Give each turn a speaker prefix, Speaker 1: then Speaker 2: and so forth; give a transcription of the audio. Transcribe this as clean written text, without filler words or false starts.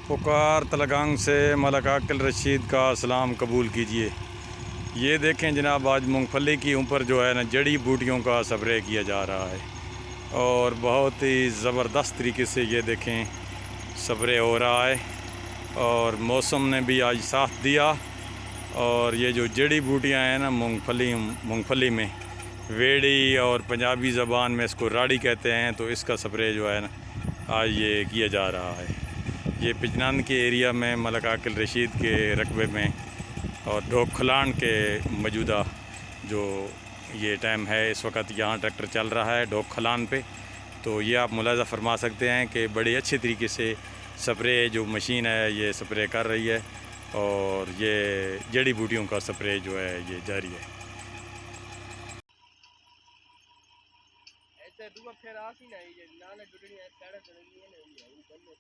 Speaker 1: पुकार तलगांग से मलक आकिल रशीद का सलाम कबूल कीजिए। ये देखें जनाब, आज मूंगफली की ऊपर जो है ना जड़ी बूटियों का स्प्रे किया जा रहा है और बहुत ही ज़बरदस्त तरीके से ये देखें स्प्रे हो रहा है। और मौसम ने भी आज साथ दिया और ये जो जड़ी बूटियां हैं ना मूंगफली में वेड़ी और पंजाबी ज़बान में इसको राड़ी कहते हैं, तो इसका स्प्रे जो है ना आज ये किया जा रहा है। ये पिचनान के एरिया में मलक आकिल रशीद के रकबे में और ढोक खलान के मौजूदा जो ये टाइम है, इस वक्त यहाँ ट्रैक्टर चल रहा है ढोक खलान पे। तो ये आप मुलाज़ा फरमा सकते हैं कि बड़े अच्छे तरीके से स्प्रे जो मशीन है ये स्प्रे कर रही है और ये जड़ी बूटियों का स्प्रे जो है ये जारी है।
Speaker 2: ऐसे दुआ फिर आसी ना ये नाले गुडनी है तेरे तो नहीं है वो बंद है।